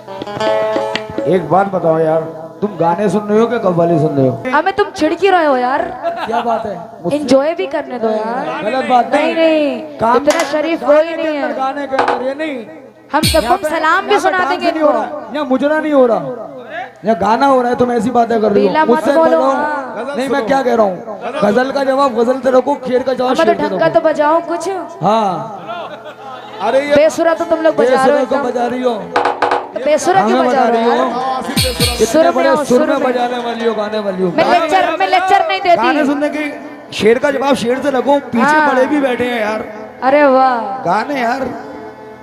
एक बात बताओ यार, तुम गाने सुन रहे हो कि कव्वाली सुन रहे हो? हमें तुम छिड़की रहे हो यार। क्या बात है? एंजॉय भी करने दो यार। गलत बात नहीं नहीं, इतना शरीफ कोई नहीं है। गाने के अंदर ये नहीं, हम सबको सलाम भी सुना देंगे इनको। यहाँ मुजरा नहीं हो रहा, यहाँ गाना हो रहा है। तुम ऐसी बातें कर रही हो मुझसे बोलो। नहीं, मैं क्या कह रहा हूँ, गजल का जवाब गजल से रखो, शेर का जवाब तो शेर से ढंग का रखो। तो बजाओ कुछ। हाँ, अरे ये बेसुरा तो तुम लोग बजा रहे हो को एकदम। बजा रही हो, बेसुरा क्यों हमें बजा बजा रहे रही हो? हो, सुर इतने में बड़े आओ, सुर सुर में में। बजाने वाली हो, गाने वाली हो। मैं लेक्चर नहीं गाने देती। सुनने की, शेर का जवाब शेर से रखो। पीछे हाँ। बड़े भी बैठे हैं यार, अरे वाह, गाने यार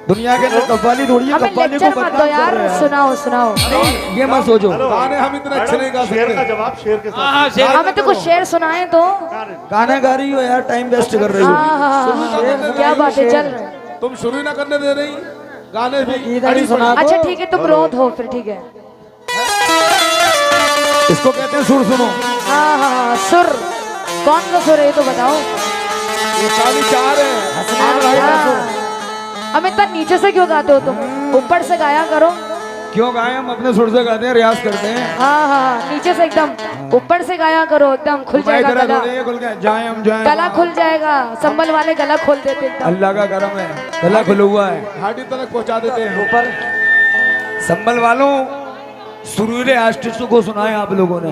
दुनिया के अंदर कव्वाली थोड़ी है, हमें कव्वाली को लेक्चर मत दो बदनाम कर यार। रहे हैं। सुनाओ सुनाओ। नहीं, ये मत सोचो, गाने हम इतने अच्छे नहीं गा शेर का सकते। जवाब शेर के साथ। हमें तो कुछ शेर सुनाए तो। गाने गा रही हो यार, टाइम वेस्ट कर रही हो। हाँ, क्या बात है, चल रहे। तुम शुरू ही ना करने दे रही गाने भी। इधर ही सुना दो। अच्छा ठीक है, तुम रोत हो फिर, ठीक है। इसको कहते हैं सुर। सुनो, हाँ हाँ हाँ, सुर। कौन सा सुर है ये तो बताओ। ये साली चाह रहे हैं। हाँ। हम इतना नीचे से क्यों गाते हो तुम? ऊपर से गाया करो। क्यों गाए? हम अपने सुर से गाते हैं, रियाज करते हैं। हाँ हाँ, नीचे से एकदम ऊपर से गाया करो, एकदम खुल जाएगा गला। खुल गया, जाए हम जाए, गला खुल जाएगा। संभल वाले गला खोल देते एकदम। अल्लाह का करम है, गला खुला हुआ है। हाडी तक पहुंचा देते हैं। ऊपर संभल वालों, सुरीले आर्टिस्टों को सुनाए आप लोगों ने।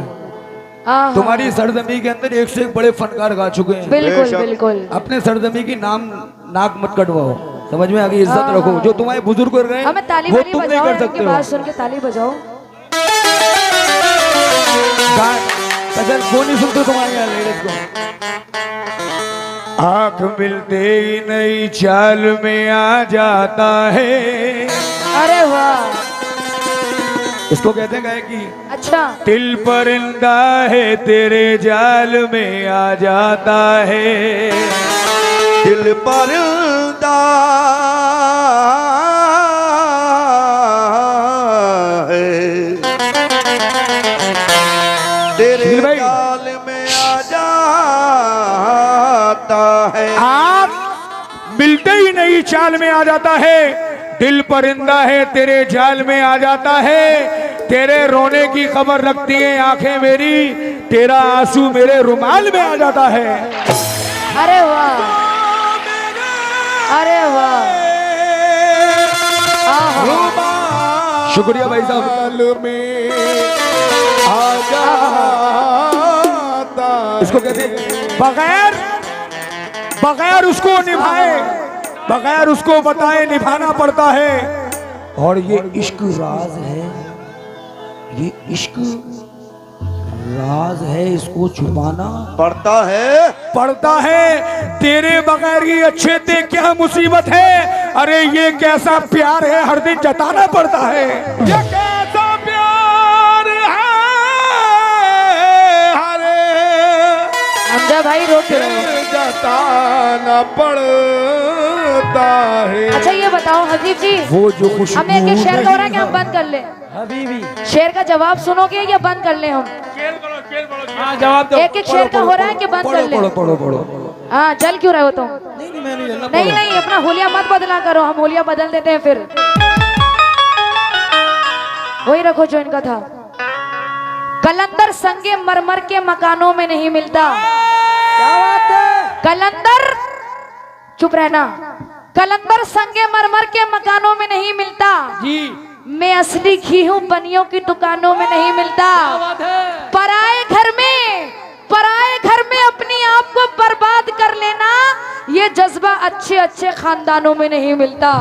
हाँ, तुम्हारी सरजमी के अंदर एक से एक बड़े फनकार गा चुके हैं। बिल्कुल बिल्कुल। अपने सरजमी की नाक मत कटवाओ, समझ में आ गई? इज्जत रखो, जो तुम्हारे बुजुर्ग कर रहे हैं हमें ताली वो वाली तुम नहीं बजाओ, कर इनकी सकते बात हो। सुन के ताली बजाओ। गजल कौन नहीं सुनते तुम्हारे यहाँ लेडीज को? आंख मिलते ही नई चाल में आ जाता है। अरे वाह, इसको कहते हैं गायकी। अच्छा। दिल परिंदा है तेरे जाल में आ जाता है। दिल परिंदा है तेरे भाई। जाल में आ जाता है। आप मिलते ही नई चाल में आ जाता है। दिल परिंदा है तेरे जाल में आ जाता है। तेरे रोने की खबर रखती है आंखें मेरी, तेरा आंसू मेरे रुमाल में आ जाता है। अरे वाह, अरे वाह। शुक्रिया भाई साहब। हाल में आ जाता। इसको कहते हैं बगैर उसको निभाए, बगैर उसको बताए निभाना पड़ता है। और ये इश्क राज है, ये इश्क राज है, इसको छुपाना पड़ता है। तेरे बगैर ही अच्छे थे क्या मुसीबत है? अरे ये कैसा प्यार है, हर दिन जताना पड़ता है। ये कैसा प्यार है, हमजा भाई रो क्यों रहे हो? जताना पड़ता है। अच्छा ये बताओ हजीब जी, वो जो खुशबू हमें एक शेर का हो रहा है कि हम बंद कर ले? हबीबी, शेर का जवाब सुनोगे या बंद कर ले हम? जवाब दो। एक शेर का हो रहा है कि बंद कर ले? पढ़ो। हाँ, जल क्यों रहे हो तुम? नहीं, मैं नहीं जलना। नहीं नहीं, अपना होलिया मत बदला करो, हम होलिया बदल देते हैं फिर। वही रखो जो इनका था। कलंदर संगे मरमर के मकानों में नहीं मिलता। क्या बात है? कलंदर, चुप रहना। कलंदर संगे मरमर के मकानों में नहीं मिलता जी, मैं असली घी हूँ बनियों की दुकानों में नहीं मिलता। पराए घर में अपनी आप को बर्बाद कर लेना, ये जज्बा अच्छे अच्छे खानदानों में नहीं मिलता।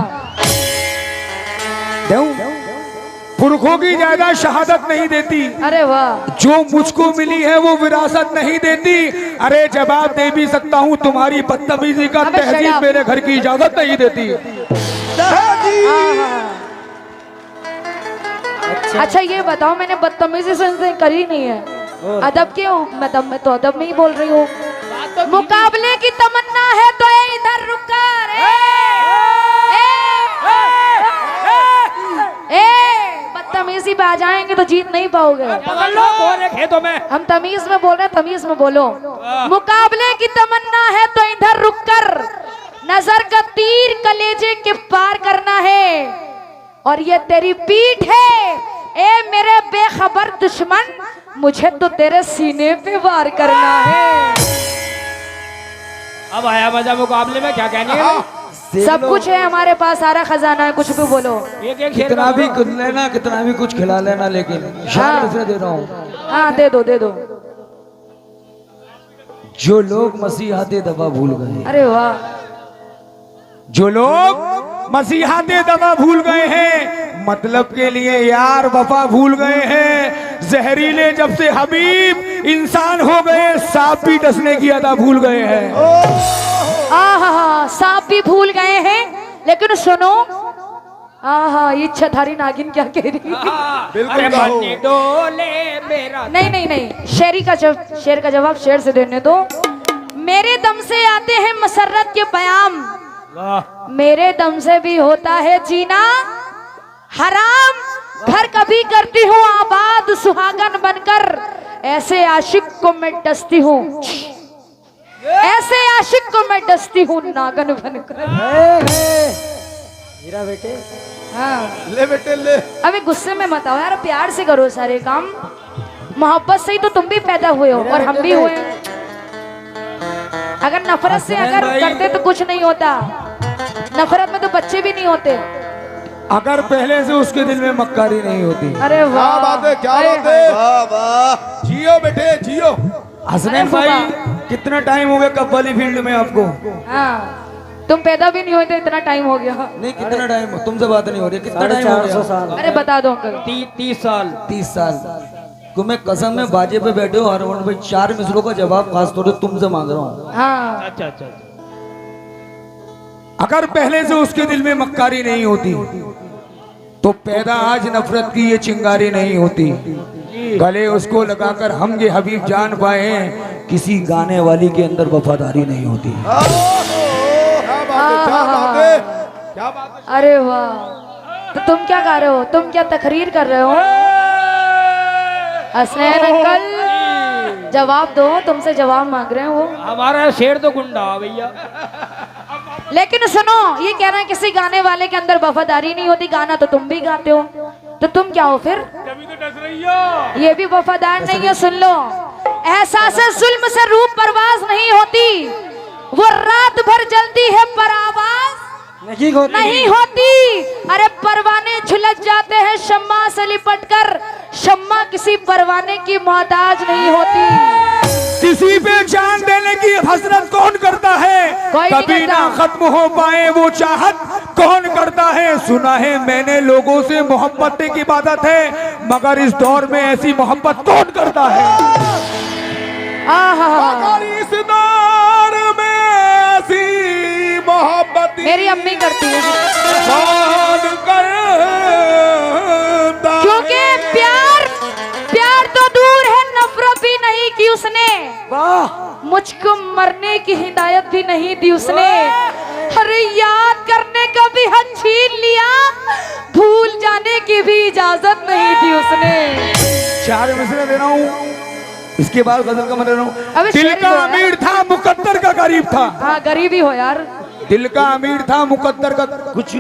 पुरखों की जायदाद शहादत नहीं देती, अरे वाह, जो मुझको मिली है वो विरासत नहीं देती। अरे जवाब दे भी सकता हूँ तुम्हारी बदतमीजी का, अबे तहजीब शराब। मेरे घर की इजाजत नहीं देती। अच्छा ये बताओ, मैंने बदतमीजी से इनसे करी नहीं है, अदब के मतलब मैं तो अदब में ही बोल रही हूँ। मुकाबले की तमन्ना है तो ये इधर रुक कर बदतमीजी पे आ जाएंगे तो जीत नहीं पाओगे। खेतों में हम तमीज में बोल रहे हैं, तमीज में बोलो। मुकाबले की तमन्ना है तो इधर रुक कर, नजर का तीर कलेजे के पार करना है, और ये तेरी पीठ है। ए मेरे बेखबर दुश्मन, मुझे तो तेरे सीने पे वार करना है। अब आया मजा मुकाबले में, क्या कहनी है? सब कुछ है हमारे पास, सारा खजाना है, कुछ भी बोलो। एक एक कितना भी कुछ लेना, कितना भी कुछ खिला लेना, लेकिन शान से दे रहा हूँ। हाँ दे दो दे दो। जो लोग मसीहाते दवा भूल गए, अरे वाह, जो लोग मसीहाते दवा भूल गए हैं, मतलब के लिए यार वफा भूल गए हैं, जहरीले जब से हबीब इंसान हो गए, सांप भी डसने की अदा भूल गए हैं। आहा सांप भी भूल गए हैं। लेकिन सुनो, आहा ये इच्छाधारी नागिन क्या कह रही है? बिल्कुल कहो। नहीं नहीं नहीं, शेर का जवाब शेर से देने दो। मेरे दम से आते हैं मसरत के पयाम, मेरे दम से भी होता है जीना हराम। घर कभी करती हूँ आबाद सुहागन बनकर, ऐसे आशिक को मैं डसती हूँ, ऐसे आशिक को मैं डसती हूँ नागन बनकर। मेरा बेटे हाँ ले बेटे ले। अभी गुस्से में मत आओ यार, प्यार से करो सारे काम। मोहब्बत से ही तो तुम भी पैदा हुए हो और हम भी हुए। अगर नफरत से अगर करते तो कुछ नहीं होता, नफरत में तो बच्चे भी नहीं होते। अगर पहले से उसके दिल में मक्कारी नहीं होती। अरे क्या वाह, बात है, क्या अरे बात है। वाह वाह। जियो बेटे जियो। हसनैन भाई, कितना टाइम हो गया कव्वाली फील्ड में आपको? हाँ तुम पैदा भी नहीं हुए थे, इतना टाइम हो गया। नहीं, कितना टाइम, तुमसे बात नहीं हो रही, कितना टाइम हो गया? अरे बता दो अंकल। 30 साल। 30 साल। तुम्हें कसम में बाजे पे बैठे हो, हर वन पे 4 मिसरों का जवाब खास तौर से तुमसे मांग रहा हूँ। हाँ अच्छा अच्छा। अगर पहले से उसके दिल में मक्कारी नहीं होती तो पैदा आज नफरत की ये चिंगारी नहीं होती। गले उसको लगाकर हम ये हबीब जान पाए, किसी गाने वाली के अंदर वफादारी नहीं होती। क्या बात है, क्या बात है, क्या बात है। अरे वाह, तो तुम क्या गा रहे हो? तुम क्या तकरीर कर रहे हो? हसनैन अंकल जवाब दो, तुमसे जवाब मांग रहे हैं वो। हमारा शेर तो गुंडा भैया। लेकिन सुनो, ये कह रहे हैं किसी गाने वाले के अंदर वफादारी नहीं होती, गाना तो तुम भी गाते हो, तो तुम क्या हो फिर? कभी तो डस रही हो। ये भी वफादार नहीं है। सुन लो, एहसास जुल्म से रूह परवाज नहीं होती, वो रात भर जलती है पर आवाज नहीं होती। अरे परवाने झुलस जाते हैं शम्मा से लिपट कर, शम्मा किसी परवाने की मोहताज नहीं होती। किसी पे जान देने की हसरत कौन करता है, कोई नहीं कभी करता। ना खत्म हो पाए वो चाहत कौन करता है। सुना है मैंने लोगों से मोहब्बत की इबादत है, मगर इस दौर में ऐसी मोहब्बत कौन करता है। आहा, मगर इस दौर में ऐसी मोहब्बत मेरी अम्मी करती है, कौन करता है। क्योंकि प्यार प्यार तो दूर है, नफरत भी नहीं की उसने, मुझको मरने की हिदायत भी नहीं दी उसने। अरे याद करने का भी हक छीन लिया, भूल जाने की भी इजाजत नहीं दी उसने। 4 मिसरे दे रहा हूँ, इसके बाद गजल का मैं दे रहा हूँ। अबे दिल शेर का ही तो है। अमीर था मुकद्दर का गरीब था। हाँ गरीबी हो यार। दिल का अमीर था मुकद्दर का कुछ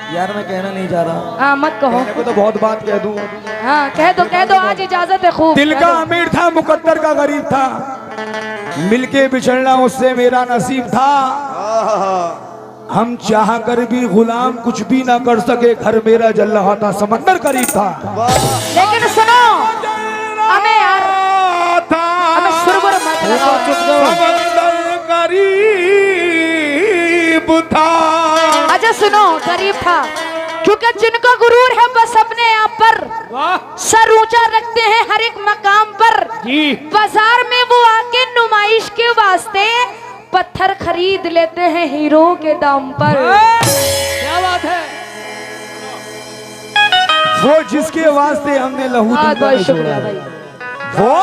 यार मैं कहना नहीं चाह रहा, हाँ मत कहो। मैं तो बहुत बात कह दूं। हाँ कह दो आज इजाजत है खूब। दिल कह का दो। अमीर था मुकद्दर का गरीब था, मिलके बिछड़ना उससे मेरा नसीब था। हम चाह कर भी गुलाम कुछ भी ना कर सके, घर मेरा जल रहा था समंदर करीब था। लेकिन सुनो, हमें यार हमें सुरबुर मत लगाओ। समंदर करीब था। अच्छा सुनो, गरीब था क्योंकि जिनको गुरूर है बस अपने आप पर, सर ऊंचा रखते हैं हर एक मकाम पर। बाजार में वो आके नुमाइश के वास्ते पत्थर खरीद लेते हैं हीरो के दाम पर। क्या बात है। वो जिसके वास्ते हमने लहू दिल का बहुत निचोड़ा शुक्रिया है, भाई। वो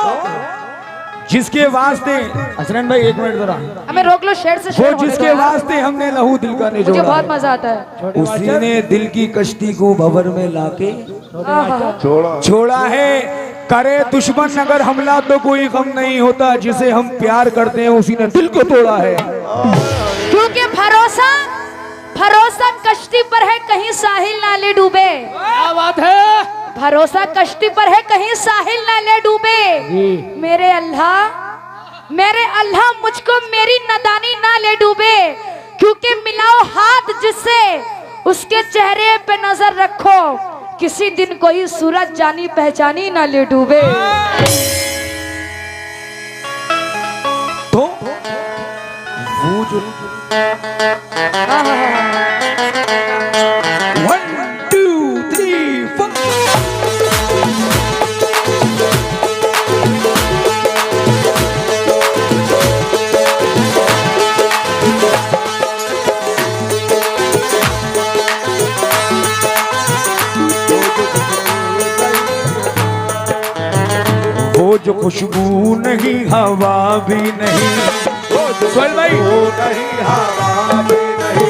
जिसके वास्ते, हसनैन भाई 1 मिनट जरा, हमें रोक लो, शेर से वो शेर होने जिसके दो यार। वास्ते हमने लहू दिल का मुझे निचोड़ा बहुत है, मजा आता है। उसी ने दिल की कश्ती को भंवर में लाके आहा, छोड़ा है। करे दुश्मन अगर हमला तो कोई गम नहीं होता, जिसे हम प्यार करते हैं उसी ने दिल को तोड़ा है। क्योंकि भरोसा भरोसा कश्ती पर है कहीं साहिल ना ले डूबे। क्या बात है? भरोसा कश्ती पर है कहीं साहिल ना ले डूबे। मेरे अल्लाह मुझको मेरी नादानी ना ले डूबे, क्योंकि मिलाओ हाथ जिससे उसके चेहरे पे नजर रखो, किसी दिन कोई सूरज जानी पहचानी ना ले डूबे। तो वो जो 1 2 3 4 वो जो खुशबू नहीं हवा भी नहीं, सोहेल भाई वो नहीं हवा भी नहीं,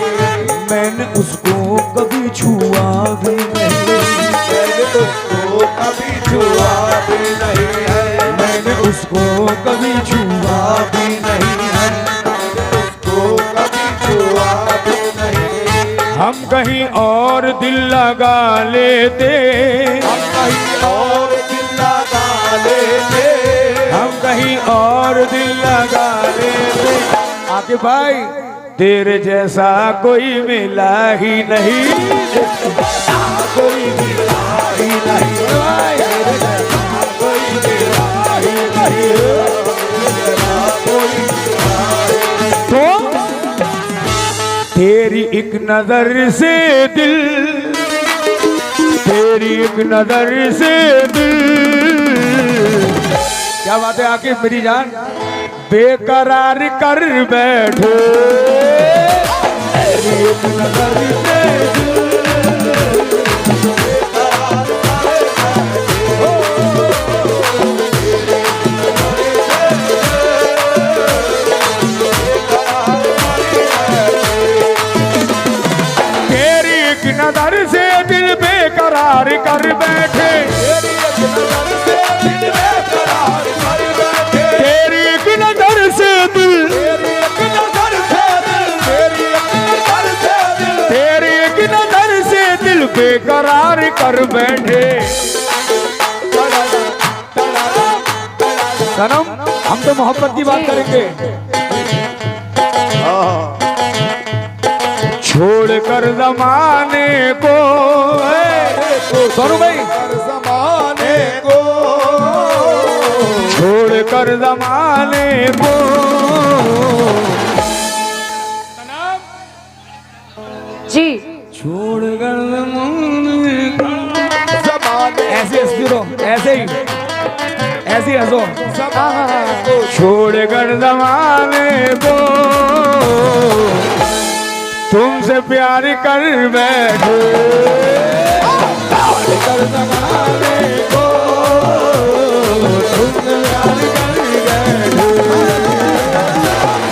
मैंने उसको कभी छुआ भी नहीं, मैंने उसको कभी छुआ भी नहीं है, मैंने उसको कभी छुआ भी नहीं है। उसको कभी छुआ भी नहीं। हम कहीं और दिल लगा लेते, हम कहीं और दिल लगा लेते, हम कहीं और दिल लगा लेते। आके भाई तेरे जैसा कोई मिला ही नहीं, कोई मिला ही नहीं, तेरे जैसा कोई मिला ही नहीं, तो तेरी एक नजर से दिल, तेरी एक नजर से दिल, क्या बात है आके मेरी जान, बेकरार कर बैठे, तेरी एक नजर से दिल, तेरी एक नजर से दिल बेकरार कर बैठे, तेरी एक नजर से दिल बेकरार कर बैठे, तेरी एक नजर से दिल, तेरी एक नजर से दिल, तेरी एक नजर से दिल, तेरी एक नजर से दिल बेकरार कर बैठे। सनम हम तो मोहब्बत की बात करेंगे, हाँ छोड़ कर जमाने को, सोनू भाई हर जमाने को, छोड़ कर जमाने को, जी छोड़ कर जमाने को, जमाने ऐसे हंसती रहो, ऐसे ही ऐसे ही हंसो, जमाने को, छोड़ कर जमाने को, तुमसे प्यार कर बैठे, प्यार कर जमाने को, तुमसे प्यार कर बैठे,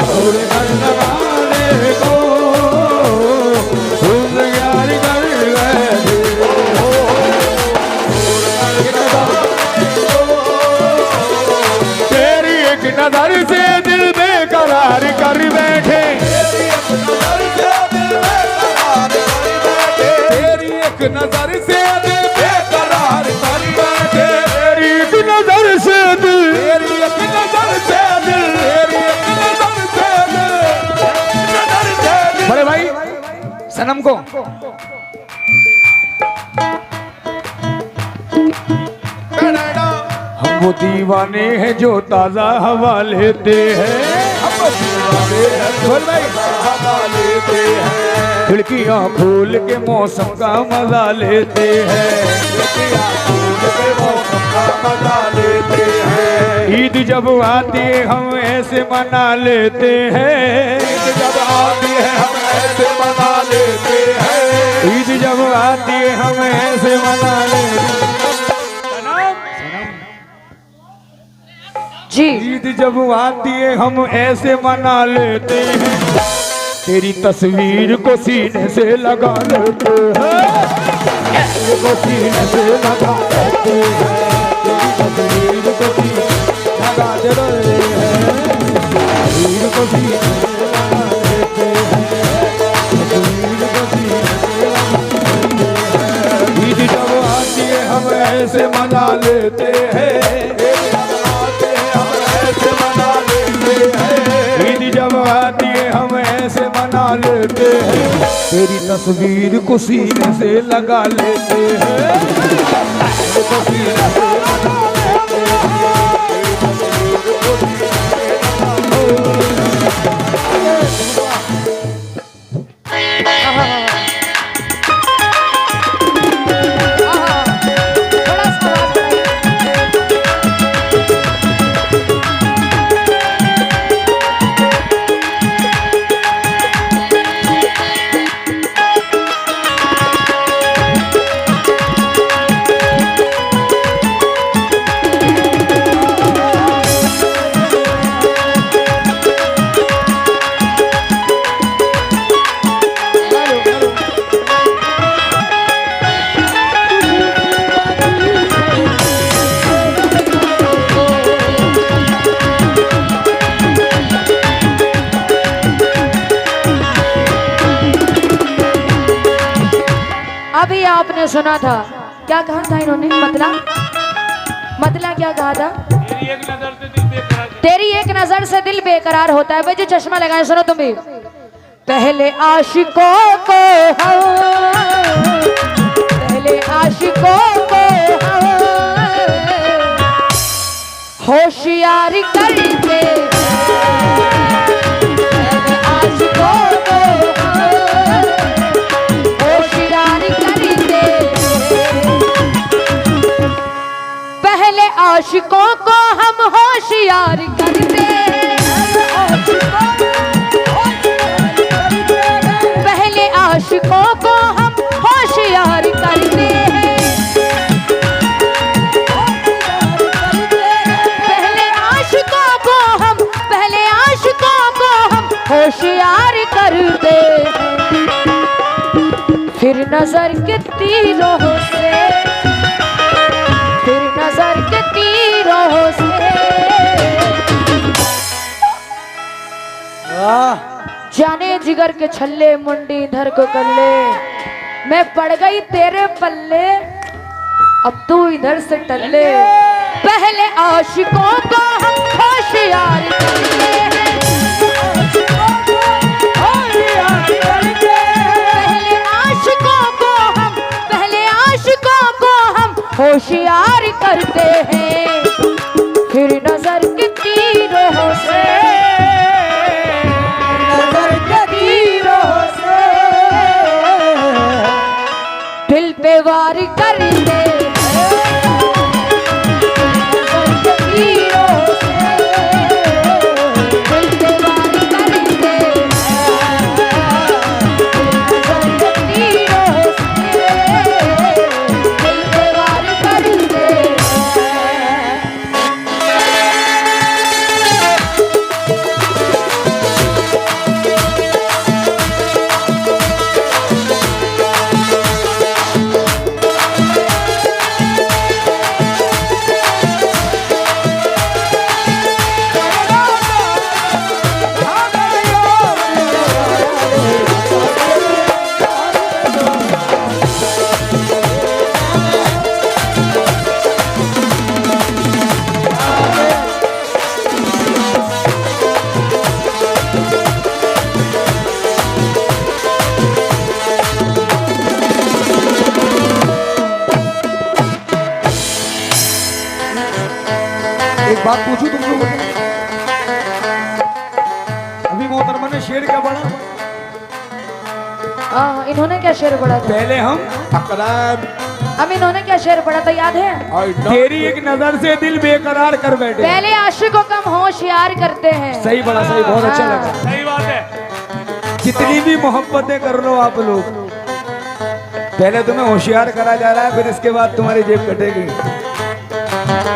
छोड़ कर जमाने को, तुमसे प्यार कर बैठे, तेरी एक नजर से दिल बेकरार कर बैठे, तेरी एक नजर से दिल बेकरार कर बैठे, तेरी एक नजर से दिल, तेरी एक नजर से दिल, तेरी एक नजर से दिल, नजर से दिल। बड़े भाई सनम को कनाडा हम वो दीवाने हैं जो ताजा हवा लेते हैं, हम दीवाने हैं जो हवा लेते हैं, खिड़कियां खोल के मौसम का मजा लेते हैं, खिड़कियां खोल के मौसम का मजा लेते हैं, ईद जब आती है हम ऐसे मना लेते हैं, ईद जब आती है हम ऐसे मना लेते हैं, ईद जब आती है हम ऐसे मना लेते हैं, जी ईद जब आती है हम ऐसे मना लेते हैं, तेरी तस्वीर को सीने से लगा लेते हैं, को सीने से लगा लेते हैं, तेरी तस्वीर को सीने से लगा देते हैं, तस्वीर को सीने से लगा लेते हैं, तस्वीर ऐसे मना लेते हैं, हम ऐसे मना लेते हैं, ईद जब आती है हम ऐसे मना लेते हैं, तेरी तस्वीर को सीने से लगा लेते हैं, तस्वीर से लगा लेते हैं। थोड़ा सा आवाज बढ़ाइए। अभी आपने सुना था, क्या कहा था इन्होंने? मतला क्या कहा था? तेरी एक नजर से दिल बेकरार होता है। भाई जो चश्मा लगाए सुनो तुम भी। पहले आशिकों को पहले आशिकों को होशियार करते, पहले आशिकों को होशियार करते, पहले आशिकों को हम होशियार करते, पहले आशिकों को हम होशियार करते हैं, पहले आशिकों को हम होशियार करते हैं, फिर नजर के तीरों से, फिर नजर के तीरों से जाने जिगर के छल्ले मुंडी इधर को कर ले, मैं पड़ गई तेरे पल्ले अब तू इधर से टल्ले, पहले आशिकों को हम होशियार करते हैं, पहले आशिकों को हम, पहले आशिकों को हम होशियार करते हैं, फिर नजर के तीरों से, नजर के तीरों से दिल पे वार करते हैं, नजर के तीरों से दिल पे वार करते हैं, नजर के तीरों से दिल पे वार करते हैं। एक बात पूछूं तुम लोगों से, अभी मोहतरमा ने शेर क्या पढ़ा? इन्होंने क्या शेर पढ़ा था? पहले हम अकराम अब इन्होंने क्या शेर पढ़ा था याद है? तेरी एक नजर से दिल बेकरार कर बैठे। पहले आशिकों को हम होशियार करते हैं। सही पढ़ा, सही, बहुत अच्छा हाँ। लगा। सही बात है। जितनी भी मोहब्बतें कर लो आप लोग, पहले तुम्हें होशियार करा जा रहा है, फिर इसके बाद तुम्हारी जेब कटेगी।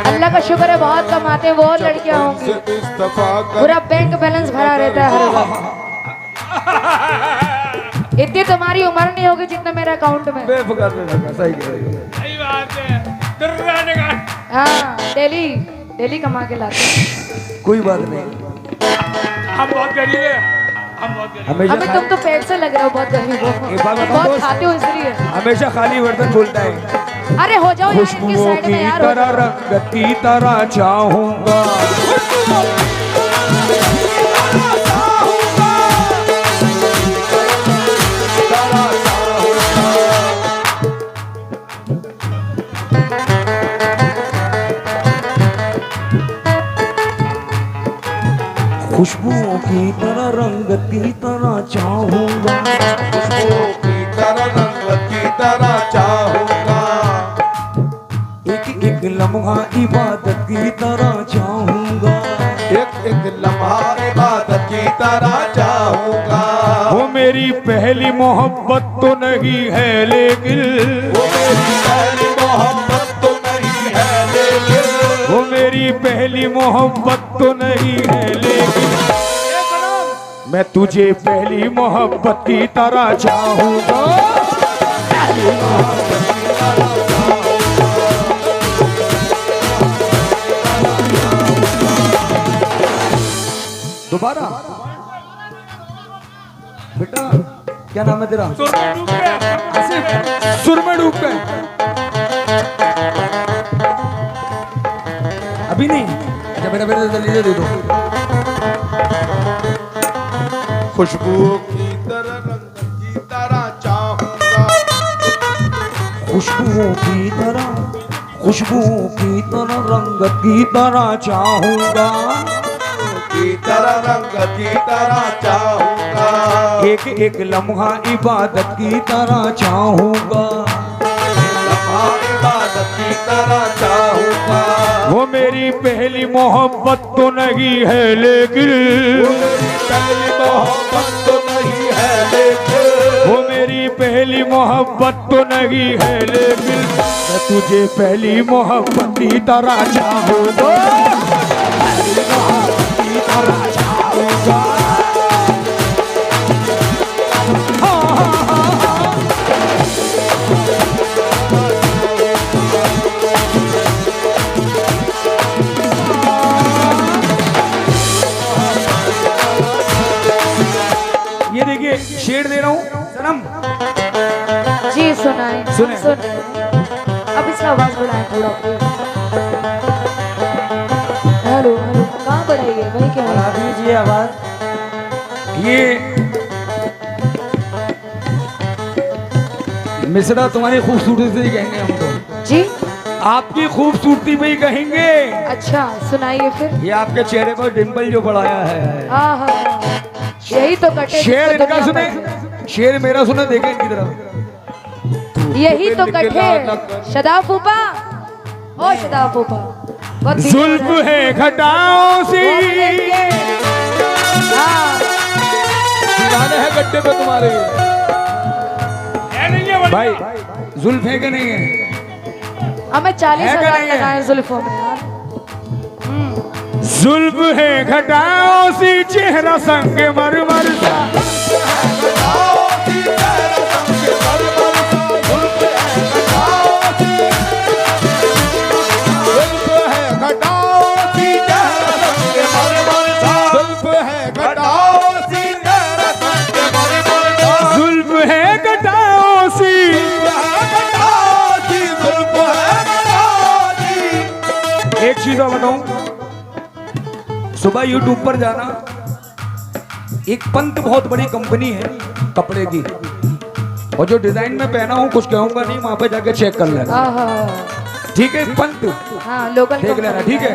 अल्लाह का शुक्र है बहुत कमाते हैं, बहुत लड़कियां होंगी, इस्तफा कर पूरा बैंक बैलेंस भरा रहता है हर वक्त। इतनी तुम्हारी उम्र नहीं होगी जितना मेरे अकाउंट में। बेफिक्र बेफिक्र, सही कह रही हो। सही बात है। हाँ, डेली डेली कमा के लाते हैं। कोई बात नहीं, हम बहुत गरीब हैं, हम बहुत गरीब। हमेशा हमें तुम तो पेट से लग रहे हो बहुत गरीब हो, एक बात बताओ बहुत दोस्त, खाते हो इसलिए। हमेशा खाली बर्तन बोलता है। अरे हो जाओ यार इनकी खुशबुओं साइड की में यार, हो तरह जाओ। रंग की तरह चाहूंगा। खुशबुओं की तरह रंग की तरह चाहूंगा। खुशबुओं की तरह रंग की तरह चाहूंगा। एक एक लम्हा इबादत की तरह चाहूंगा। एक एक लम्हा इबादत की तरह चाहूंगा। वो मेरी पहली मोहब्बत तो नहीं है लेकिन, वो मेरी पहली मोहब्बत तो नहीं है लेकिन, वो मेरी पहली मोहब्बत तो नहीं है लेकिन, मैं तुझे पहली मोहब्बत की तरह चाहूंगा। दोबारा बेटा, क्या नाम है तेरा? सुर में डूब गए। अभी नहीं। अच्छा बेटा बेटा जल्दी दे दो। खुशबुओं की तरह रंग की तरह चाहूंगा। खुशबुओं की तरह, खुशबुओं की तरह रंग की तरह चाहूंगा। की तरह रंग की तरह चाहूंगा। एक एक लम्हा इबादत की तरह चाहूंगा। लम्हा इबादत की तरह चाहूंगा। वो मेरी पहली मोहब्बत तो नहीं है लेकिन, वो मेरी पहली मोहब्बत तो नहीं है लेकिन, वो मेरी पहली मोहब्बत तो नहीं है लेकिन, मैं तुझे पहली मोहब्बत की तरह चाहूंगा। पहली मोहब्बत की तरह चाहूंगा। ये देखिए शेर दे रहा हूँ सनम। जी सुनाए सुने। अब इसका आवाज बढ़ाए थोड़ा। हेलो हेलो कहाँ बढ़ाइए भाई, क्या बढ़ा दीजिए आवाज। ये मिश्रा तुम्हारी खूबसूरती से ही कहेंगे हम तो। जी आपकी खूबसूरती पे ही कहेंगे। अच्छा सुनाइए फिर। ये आपके चेहरे पर डिंपल जो बढ़ाया है। हाँ हाँ यही तो कटे शेर जिसको इनका दुनिया सुने, शेर मेरा सुने, देखें इनकी तरफ। पर- यही तो कटे शदा फूफा, ओ शदा फूफा बहुत धीरे जुल्फ हो रहा है घटाओं सी, हाँ दीवाने हैं गड्ढे पे तुम्हारे। भाई जुल्फ है कि नहीं है? हमें 40,000 नहीं है? लगाए जुल्फों में यार। जुल्फ है घटाओं सी, चेहरा संग मरमर सा। जुल्फ है घटाओं सी, एक चीज और बताऊं, सुबह यूट्यूब पर जाना, एक पंत बहुत बड़ी कंपनी है कपड़े की, और जो डिजाइन में पहना हूं कुछ कहूंगा नहीं, वहां पे जाके चेक कर लेना, ठीक है? पंत हाँ लोकल देख लेना, ठीक है?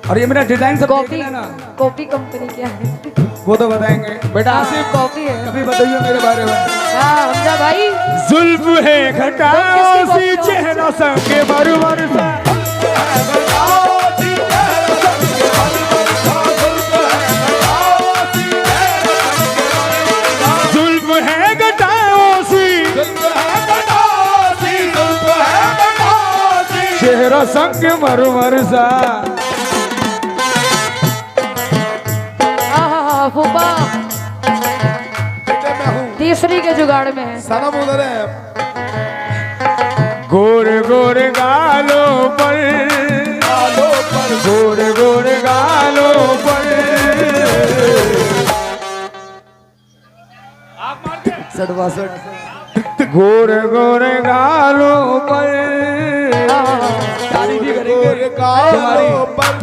और ये मेरा डिजाइन सब देख कॉपी लेना, कॉपी कंपनी क्या है? वो तो बताएंगे बेटा। सिर्फ कॉपी है। अभी बताइए मेरे बारे में। हाँ हमजा भाई जुल्फ है घटाओं सी, चेहरा संग मरमर सा। जुल्फ है घटाओं सी, चेहरा संग मरमर सा। हाँ फूफा तीसरी के जुगाड़ में है। सनम उधर है। गोरे गोरे गालों पर, गोरे गोरे गालों पर, 62 गोरे गोरे गालों पर तारीफ भी करेंगे गोरे गालों पर,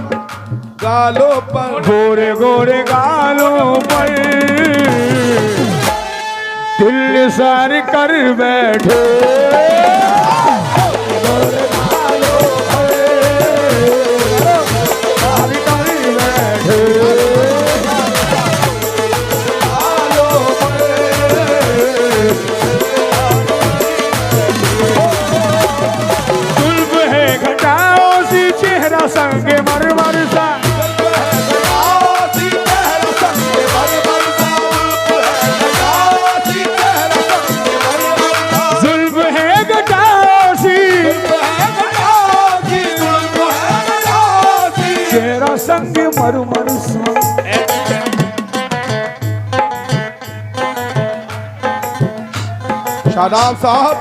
गालों पर, गोरे गोरे गालों पर दिल सार कर बैठे गोरे गालों पर सार कर बैठे गालों पर जुल्फ है घटाओ सी चेहरा संग मरमर सा चेहरा संग मरमर सा शादाब साहब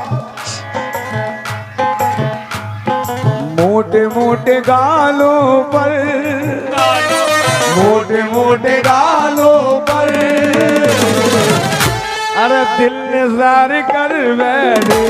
मोटे मोटे गालों पर मोटे मोटे गालों पर अरे दिल निज़ार कर बैठे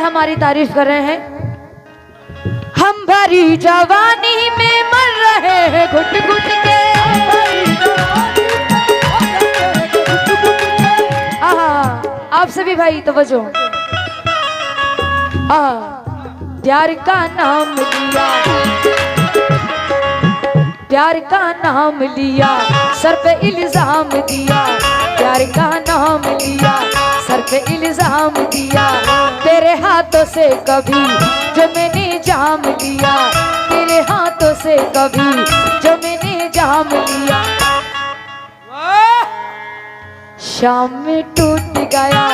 हमारी तारीफ कर रहे हैं। हम भरी जवानी में मर रहे हैं घुट घुट के। आहा, आप सभी भाई तवज्जो। प्यार का नाम लिया, प्यार का नाम लिया, सर पे इल्जाम दिया। प्यार का नाम लिया, सर पे इल्जाम दिया। तेरे हाथों से कभी जो मैंने जाम लिया, तेरे हाथों से कभी जो मैंने जाम लिया। शाम में टूट गया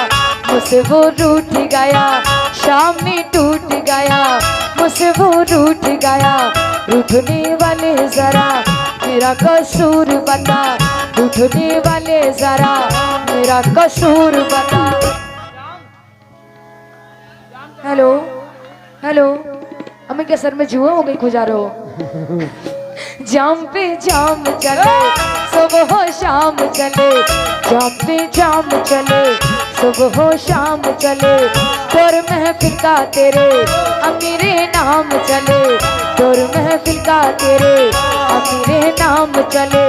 मुझसे वो रूठ गया, शाम में टूट गया मुझसे वो रूठ गया। रूठने वाले जरा मेरा कसूर बता, रूठने वाले जरा मेरा कसूर बता। हेलो हेलो, हमें क्या सर में जुआ हो गई गुजारो। जाम पे जाम चले सुबह हो शाम चले, जाम पे जाम चले सुबह हो शाम चले। तोर महफिल का तेरे अमीरे नाम चले, तोर महफिल का तेरे अमीरे नाम चले।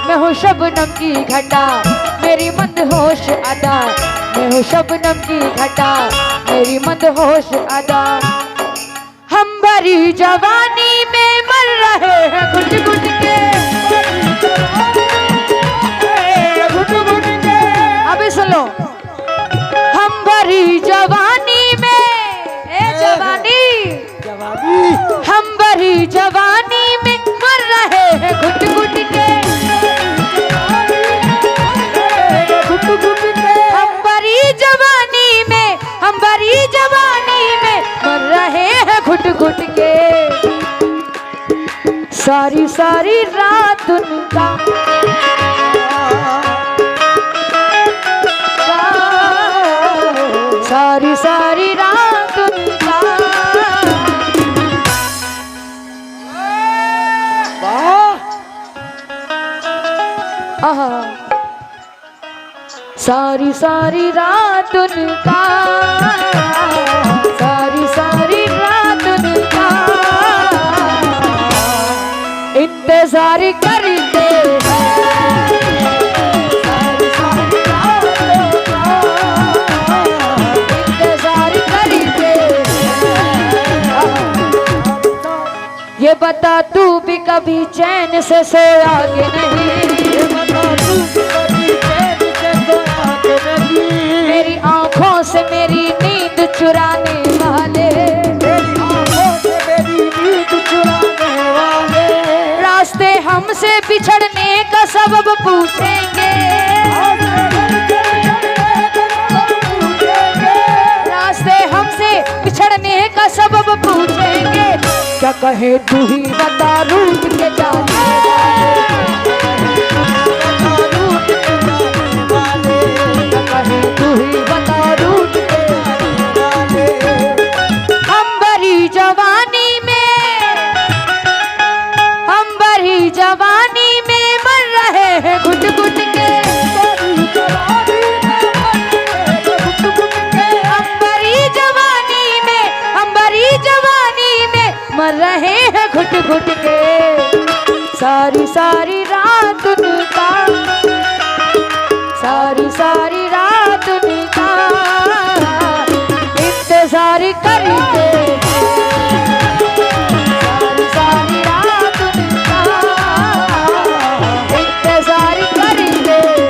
मैं हूँ शबनम की घटा मेरी मंदहोश अदा, मैं हूँ शबनम की घटा मेरी मंदहोश अदा। हम भरी जवानी में मर रहे हैं घुट घुट के, घुट घुट के। अभी सुनो, हम भरी जवानी में, ए जवानी हम भरी जवानी में मर रहे हैं घुट घुट के, घुट घुट के। हम भरी जवानी में, हम भरी जवानी में मर रहे हैं घुट घुट के। सारी सारी रात उनका सारी सारी रात उनका आहा। सारी सारी रात उनका, सारी सारी रात उनका इंतजार करते हैं। सारी सारी रात उनका इंतजार करते हैं। ये बता तू भी कभी चैन से सोया कि नहीं, ये बता तू भी कभी चैन से सोया कि नहीं। मेरी आंखों से मेरी नींद चुराने वाले, मेरी आंखों से मेरी नींद चुराने वाले रास्ते हमसे बिछड़ने का सबब पूछेंगे, रास्ते हमसे बिछड़ने का सबब पूछेंगे। क्या कहे तू ही बता रूठ के जाने वाले, क्या कहे तू ही बता रूठ के जाने वाले। हम बड़ी जवानी में, हम बड़ी जवानी में मर रहे हैं घुट घुट के, हम बड़ी जवानी में, हम बड़ी जवानी में मर रहे हैं घुट घुट के। सारी सारी रात उनका, सारी सारी रात उनका इंतजार करते हैं। सारी सारी रात उनका इंतजार करते हैं।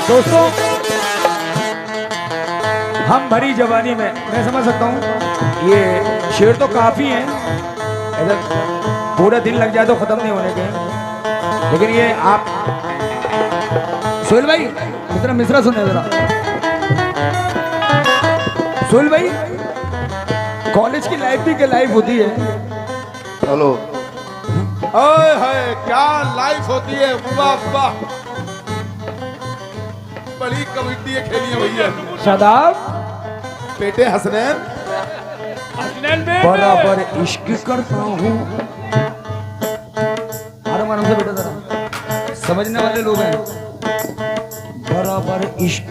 दोस्तों, हम भरी जवानी में, मैं समझ सकता हूँ ये शेर तो काफी है, इधर पूरा दिन लग जाए तो खत्म नहीं होने के, लेकिन ये आप सोहेल भाई इतना मिश्रा सुने जरा। सोहेल भाई, कॉलेज की लाइफ भी क्या लाइफ होती है। हेलो, ओए हाय क्या लाइफ होती है, वाह वाह, बड़ी कबड्डी खेली है भैया। शादाब, बेटे हसनैन, बराबर इश्क करता हूँ। आराम आराम से बेटा जरा, समझने वाले लोग हैं। बराबर इश्क,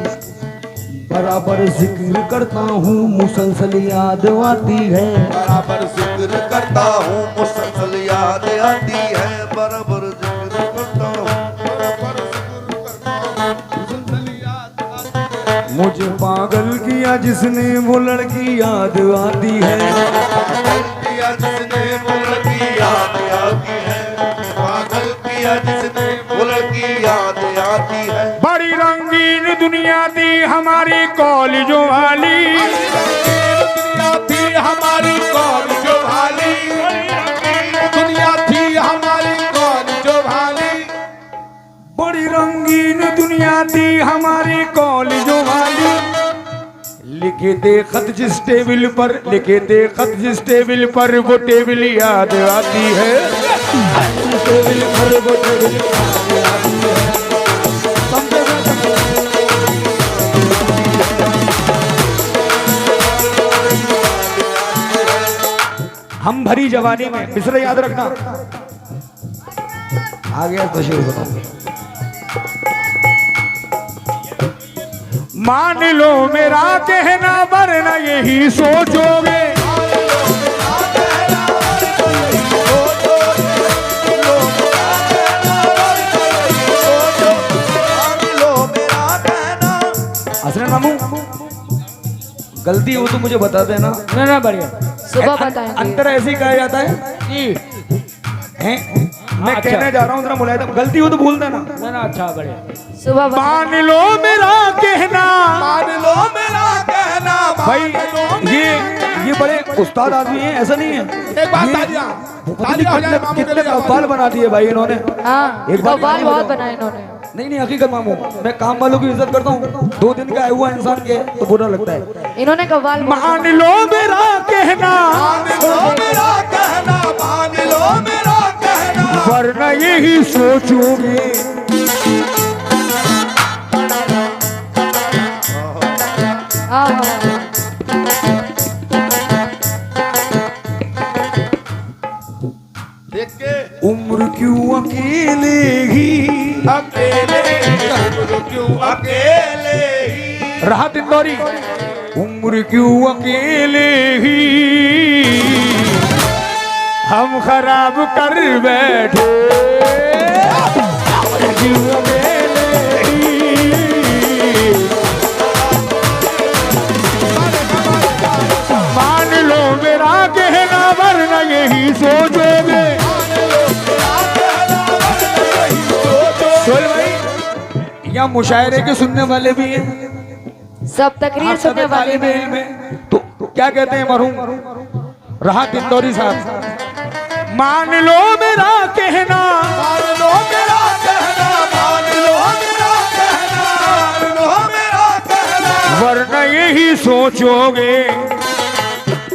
बराबर जिक्र करता हूँ, मुसलसल याद आती है। बराबर जिक्र करता हूँ, मुसलसल याद आती है। बराबर जिक्र करता हूँ, बराबर जिक्र करता हूँ, मुसलसल याद आती है। मुझे पागल किया जिसने वो लड़की याद आती है। पागल किया जिसने वो लड़की याद आती है। पागल किया जिसने वो लड़की याद आती है। बड़ी रंगीन दुनिया थी हमारी कॉलेजों वाली, दुनिया थी हमारी कॉलेजों वाली, दुनिया थी हमारी कॉलेजों वाली। बड़ी रंगीन दुनिया थी हमारी कॉलेजों वाली। लिखे थे खत जिस टेबल पर, लिखे थे खत जिस टेबल पर, वो टेबल याद आती है। टेबल पर वो टेबल याद आती है। हम भरी जवानी में, मिसरा याद रखना। आ गया तो शुरू करो। मान लो मेरा कहना वरना यही सोचोगे। हसनैन मामू, गलती हो तो मुझे बता देना। ना बढ़िया, सुबह बताएंगे। अंतर ऐसे ही कहा जाता है जी। हैं? मैं कहने जा रहा हूँ जरा मुलायदा, गलती हो तो भूल देना। ना अच्छा बढ़िया। सुबह मान लो मेरा कहना, मान लो मेरा कहना, कहना भाई ये बड़े उस्ताद आदमी हैं, ऐसा नहीं है। एक बात ये तालियां पता नहीं तालियां हो जाए मामू के कितने लिए। कव्वाल बना दिए भाई इन्होंने। हाँ एक बात कव्वाल ये बहुत बताओ। बनाए इन्होंने। नहीं हकीकत मामू, मैं काम वालों की इज्जत करता हूँ। 2 दिन का आया हुआ इंसान के तो बुरा लगता है। इन्होंने कव्वाल बहुत मान लो मेरा कहना, मान लो मेरा कहना, मान लो मेरा कहना, वरना यही सोचोगे। हाँ हाँ देख के उम्र क्यों अकेले ही, अकेले क्यों अकेले ही, राहत इंदौरी। उम्र क्यों अकेले ही हम खराब कर बैठे, क्यों अकेले ही। मान लो मेरा कहना, वरना यही सोचोगे। सोहेल भाई, यहाँ मुशायरे के सुनने वाले भी हैं, सब तकरीर आप सुनने सब वाले तालिबे हैं। इल्म हैं। तो क्या कहते हैं मरहूम राहत इंदौरी साहब, मान लो मेरा कहना, मान लो मेरा कहना, मान लो मेरा कहना, मान लो मेरा कहना, वरना यही सोचोगे।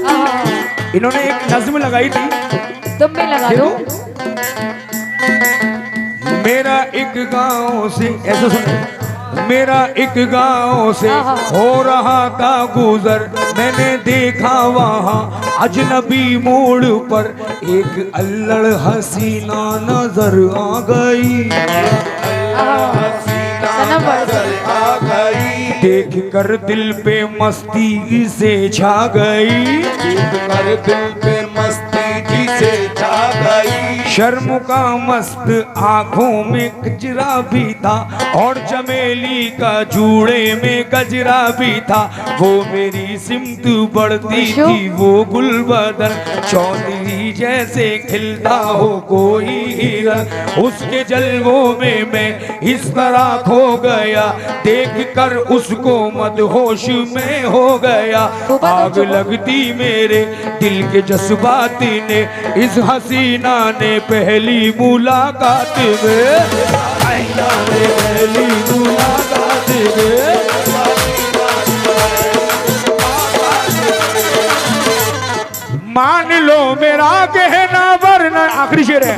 हाँ, इन्होंने एक नज्म लगाई थी, तुम भी लगा दो। मेरा एक गांव से, ऐसे सुनो, मेरा एक गांव से हो रहा था गुजर, मैंने देखा वहाँ अजनबी मोड़ पर एक अल्लड़ हसीना नजर आ गई। सनम नजर आ गई, देख कर दिल पे मस्ती से छा गई, कर दिल पे मस्ती जी से छा गई। शर्म का मस्त आंखों में गजरा भी था और चमेली का जूड़े में गजरा भी था। वो मेरी सिमत बढ़ती थी वो गुलबदन, चौधरी जैसे खिलता हो कोई हिरन। उसके जलवों में मैं इस तरह खो गया, देख कर उसको मदहोश में हो गया। आग लगती मेरे दिल के जज्बात ने, इस हसीना ने पहली मुलाकात में, पहली मुलाकात में। मान लो मेरा कहना, वरना आखिरी शेर है,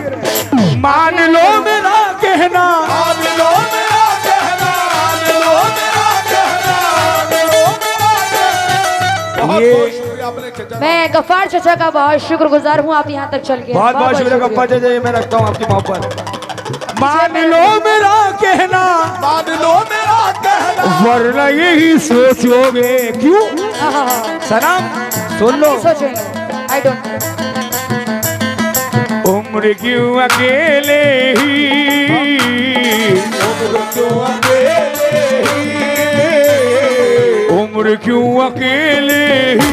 मान लो मेरा कहना, मान लो मेरा कहना, मान लो मेरा कहना, मान लो मेरा कहना। बहुत ये- बहुत शुक्रिया आपने चचा। मैं गफ्फार चचा का बहुत शुक्रगुजार हूँ, आप यहाँ तक चल के। बहुत बहुत शुक्रिया गप्पा चाचा, मैं रखता हूँ आपकी मोहब्बत। मान लो मेरा कहना, मान लो मेरा कहना, वरना यही सोचोगे। क्यों सनम, सुन लो, सोचेंगे। आई डोंट उम्र क्यों अकेले ही, उम्र क्यों अकेले ही, उम्र क्यों अकेले ही।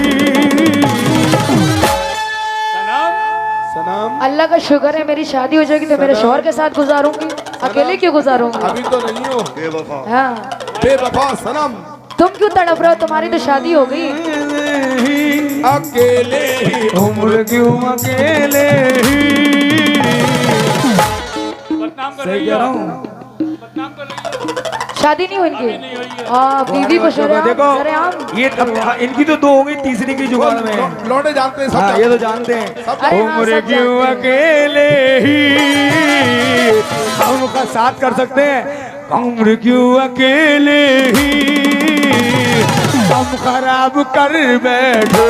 सनम अल्लाह का शुक्र है मेरी शादी हो जाएगी तो मेरे शौहर के साथ गुजारूंगी, अकेले क्यों गुजारूंगी? अभी तो नहीं हो बेवफा, हाँ, बेवफा सनम तुम क्यों तड़प रहे हो? तुम्हारी तो शादी हो गई। अकेले ही, उम्र क्यों अकेले ही। सही कह रहा हूँ। शादी नहीं हुई इनकी। हाँ, बीवी को सरेआम देखो ये इनकी तो 2 हो गई, तीसरी की जुगाड़ में है। लौटे जानते हैं सब हाँ, जानते ये तो जानते हैं। अरे हाँ, उम्र सब क्यों जानते अकेले ही, हम उनका साथ कर सकते हैं। उम्र क्यों अकेले ही हम खराब कर बैठे,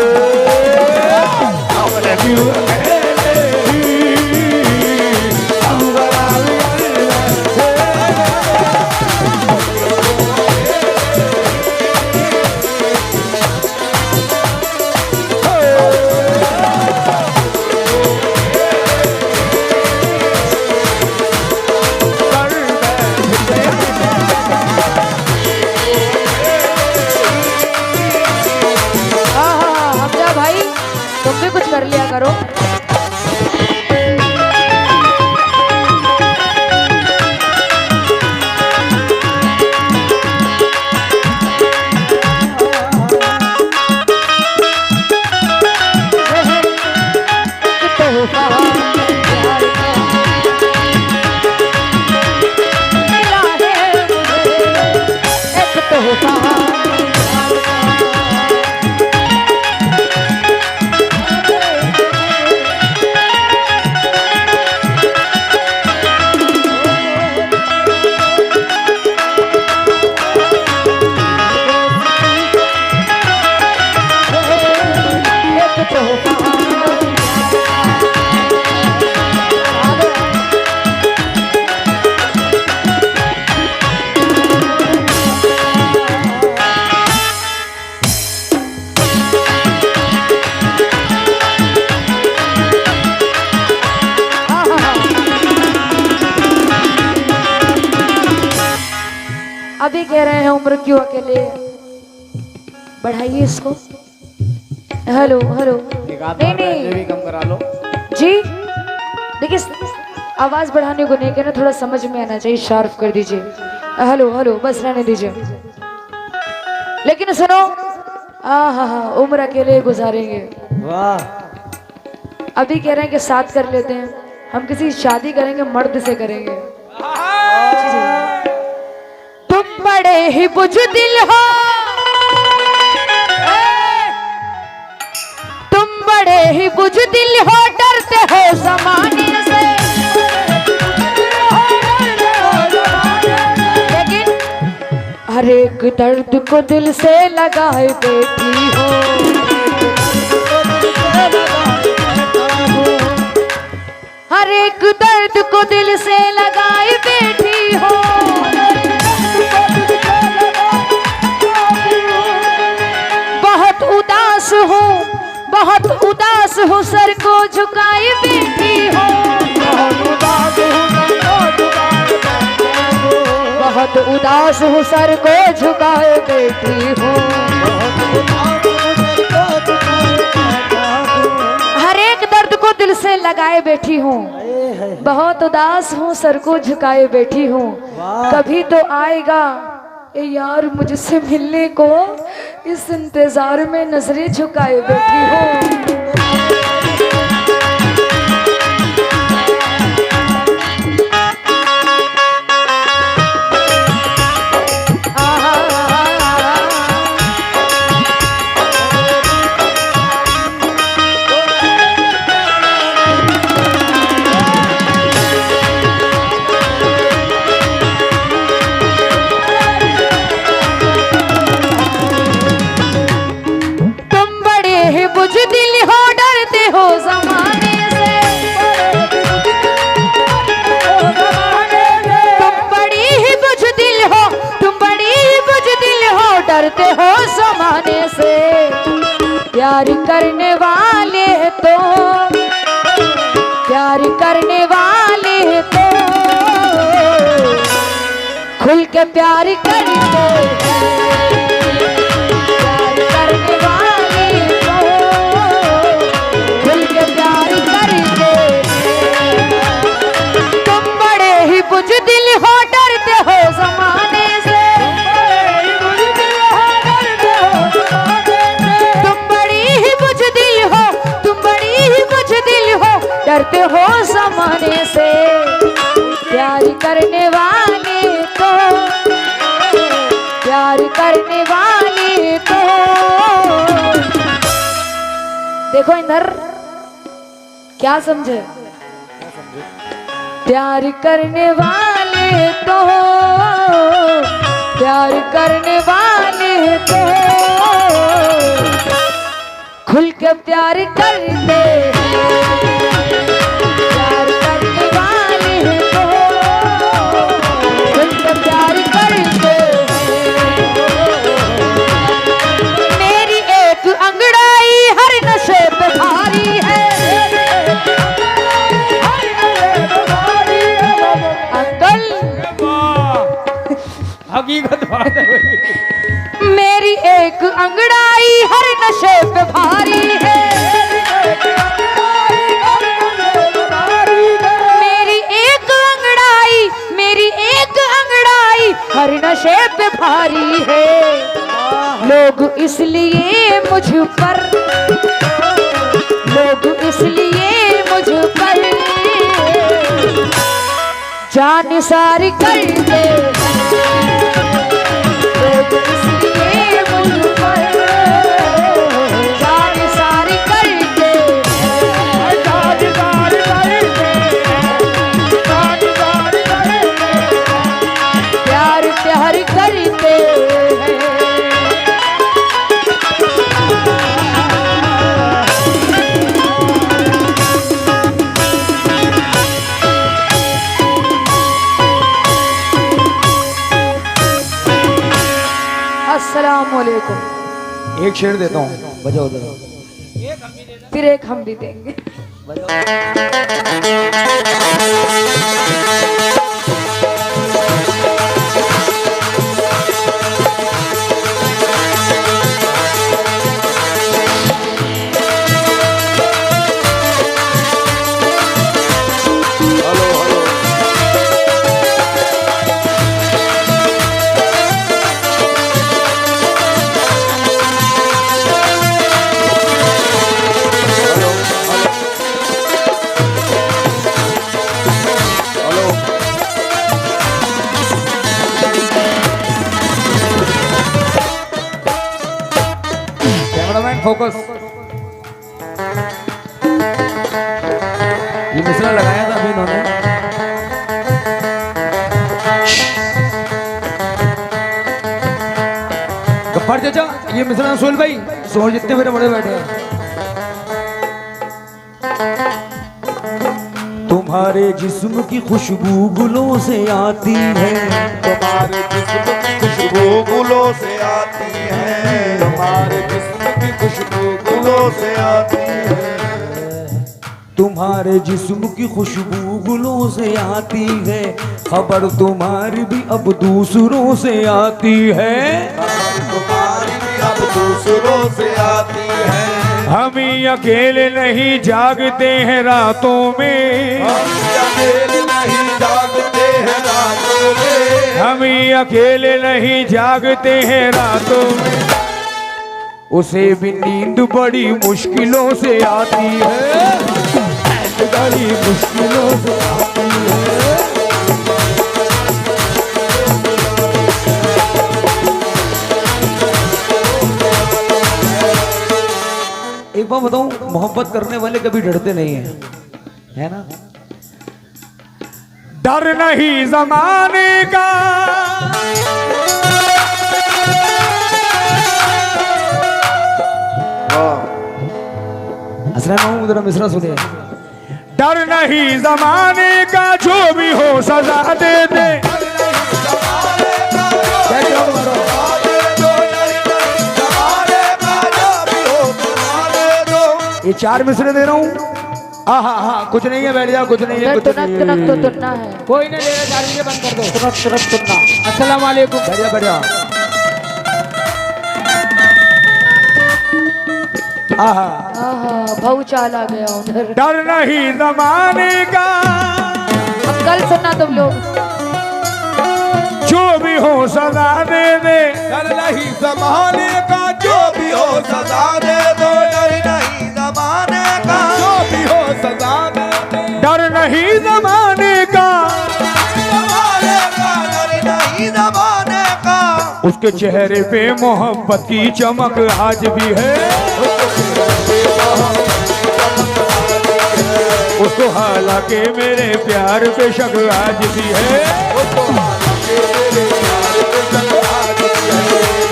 उम्र क्यों अकेले ही हम खराब कर बैठे। हाँ, हमजा भाई तुम भी कुछ कर लिया करो। कह रहे हैं उम्र क्यों अकेले, बढ़ाइए इसको। हेलो हेलो, नहीं नहीं कम करा लो जी, देखिए आवाज बढ़ाने को नहीं कहना, थोड़ा समझ में आना चाहिए, शार्प कर दीजिए। हेलो हेलो, बस रहने दीजिए। लेकिन सुनो, हाँ, उम्र अकेले गुजारेंगे। वाह, अभी कह रहे हैं कि साथ कर लेते हैं, हम किसी शादी करेंगे मर्द से करेंगे। तुम बड़े ही बुज़दिल हो, तुम बड़े ही बुज़दिल हो, डरते हो ज़माने से। लेकिन हर एक दर्द को दिल से लगाए बैठी हो, हर एक दर्द को दिल से लगाए बैठी हो। बहुत उदास हूँ, बहुत उदास हूँ, सर को झुकाए बैठी हो। बहुत उदास हूँ, सर को झुकाए बैठी हूँ। हर एक दर्द को दिल से लगाए बैठी हूँ, बहुत उदास हूँ, सर को झुकाए बैठी हूँ। कभी तो आएगा ए यार मुझसे मिलने को, इस इंतजार में नजरें झुकाए बैठी हूँ। बुज़दिल हो, डरते हो ज़माने से। तुम बड़ी ही बुज़दिल हो, तुम बड़ी ही बुज़दिल हो, डरते हो ज़माने से। प्यार करने वाले तो, प्यार करने वाले तो खुल के प्यार करते हैं। बुज़दिल हो, डरते हो ज़माने से। तुम बड़ी ही बुज़दिल हो, तुम बड़ी ही बुज़दिल हो, डरते हो ज़माने से। प्यार करने वाले तो, प्यार करने वाले तो, देखो इधर क्या समझे, प्यार करने वाले तो, प्यार करने वाले तो खुल के प्यार करते हैं। प्यार करने वाले तो खुल के प्यार करते हैं। मेरी एक अंगड़ाई हर नशे पे भारी है, हकीकत बात है। मेरी एक अंगड़ाई हर नशे पे भारी है, मेरी एक अंगड़ाई, मेरी एक अंगड़ाई हर नशे पे भारी है। लोग इसलिए मुझ पर, लोग इसलिए मुझ पर जान सारी करते हैं। लोग इसलिए मुझ पर जान सारी करते हैं। प्यार प्यार करते हैं। अस्सलामुअलैकुम। एक शेर देता हूँ, बजाओ जरा। फिर एक हम भी देंगे। फोकस। ये मिश्रा लगाया था अभी इन्होंने। गफ्फार चाचा, ये मिश्रा सोहेल भाई, सोहेल जितने मेरे बड़े बैठे हैं। तुम्हारे जिस्म की खुशबू गुलों से आती है, तुम्हारे जिस्म की खुशबू गुलों से आती है, तुम्हारे जिस्म की खुशबू गुलों से आती है, तुम्हारे जिस्म की खुशबू गुलों से आती है, खबर तुम्हारी भी अब दूसरों से आती है, तुम्हारी भी अब दूसरों से आती है। हम ही अकेले नहीं जागते हैं रातों में, हम अकेले नहीं जागते हैं रातों में, हम ही अकेले नहीं जागते हैं रातों में, उसे भी नींद बड़ी मुश्किलों से आती है, बड़ी मुश्किलों से आती है। एक बात बताऊं, मोहब्बत करने वाले कभी डरते नहीं हैं, है ना? डर नहीं जमाने का, हसनैन मामू जरा मिश्रा सुनिए। डर नहीं जमाने का, जो भी हो सजा दे दे, ये 4 मिसरे दे रहा हूँ। हाँ, कुछ नहीं है, बैठ जाओ, कुछ नहीं है, कुछ तुनक नहीं तुनक तो है। तुनना है। कोई नहीं ले, 4 मिसरे बंद कर दो। तुनक तुनक तुनना। अस्सलाम वालेकुम। बढ़िया बढ़िया। आहा, भाऊ चाल आ गया उधर। डर नहीं जमाने का, अब कल सुनना तुम लोग। जो भी हो सजा दे दे, डर नहीं जमाने का, जो भी हो सजा दे दो, डर नहीं जमाने का, जो भी हो सजा दे दो, डर नहीं जमाने का, जमाने का, डर नहीं जमाने का। उसके चेहरे पे मोहब्बत की चमक आज भी है, उसको हालांकि मेरे प्यार पे शक आज भी है,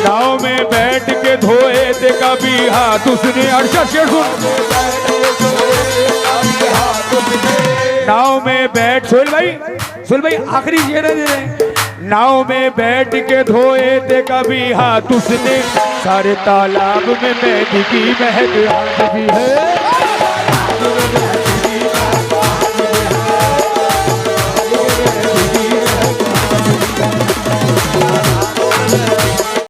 नाव में बैठ के धोए थे कभी हाथ उसने, अरशद शेर सुन, नाव में बैठ, सोहेल भाई आखिरी शेर है, नाव में बैठ के धोए थे कभी हाथ उसने, सारे तालाब में मेहंदी की महक आज भी है।